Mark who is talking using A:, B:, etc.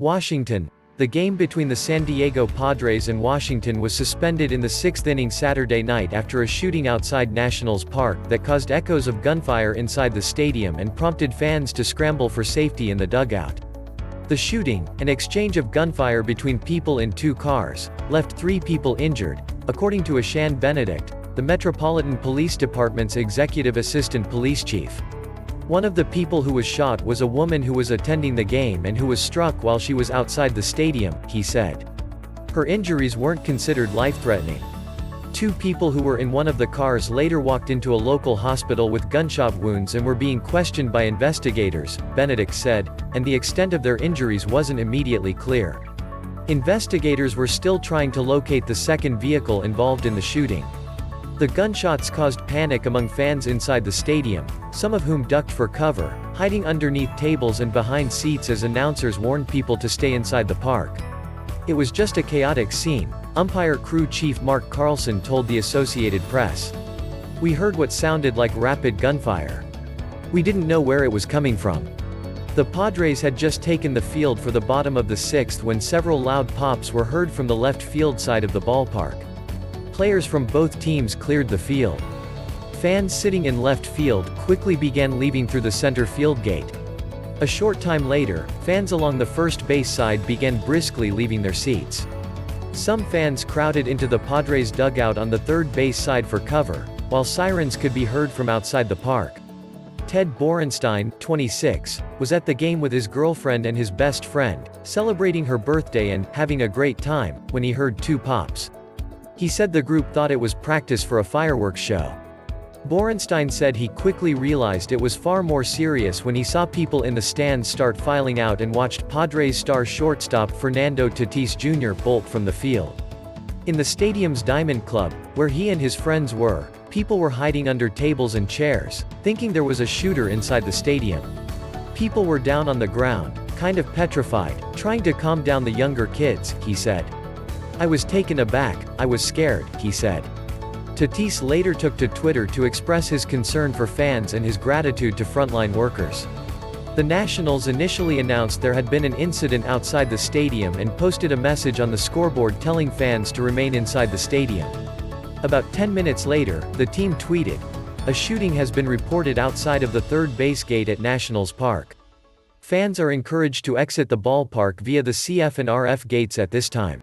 A: Washington. The game between the San Diego Padres and Washington was suspended in the sixth inning Saturday night after a shooting outside Nationals Park that caused echoes of gunfire inside the stadium and prompted fans to scramble for safety in the dugout. The shooting, an exchange of gunfire between people in two cars, left 3 people injured, according to Ashan Benedict, the Metropolitan Police Department's executive assistant police chief. One of the people who was shot was a woman who was attending the game and who was struck while she was outside the stadium, he said. Her injuries weren't considered life-threatening. 2 people who were in one of the cars later walked into a local hospital with gunshot wounds and were being questioned by investigators, Benedict said, and the extent of their injuries wasn't immediately clear. Investigators were still trying to locate the second vehicle involved in the shooting. The gunshots caused panic among fans inside the stadium, some of whom ducked for cover, hiding underneath tables and behind seats as announcers warned people to stay inside the park. It was just a chaotic scene, umpire crew chief Mark Carlson told the Associated Press. We heard what sounded like rapid gunfire. We didn't know where it was coming from. The Padres had just taken the field for the bottom of the 6th when several loud pops were heard from the left field side of the ballpark. Players from both teams cleared the field. Fans sitting in left field quickly began leaving through the center field gate. A short time later, fans along the first base side began briskly leaving their seats. Some fans crowded into the Padres dugout on the third base side for cover, while sirens could be heard from outside the park. Ted Borenstein, 26, was at the game with his girlfriend and his best friend, celebrating her birthday and having a great time, when he heard 2 pops. He said the group thought it was practice for a fireworks show. Borenstein said he quickly realized it was far more serious when he saw people in the stands start filing out and watched Padres star shortstop Fernando Tatis Jr. bolt from the field. In the stadium's Diamond Club, where he and his friends were, people were hiding under tables and chairs, thinking there was a shooter inside the stadium. People were down on the ground, kind of petrified, trying to calm down the younger kids, he said. I was taken aback, I was scared, he said. Tatis later took to Twitter to express his concern for fans and his gratitude to frontline workers. The Nationals initially announced there had been an incident outside the stadium and posted a message on the scoreboard telling fans to remain inside the stadium. About 10 minutes later, the team tweeted, "A shooting has been reported outside of the third base gate at Nationals Park. Fans are encouraged to exit the ballpark via the CF and RF gates at this time."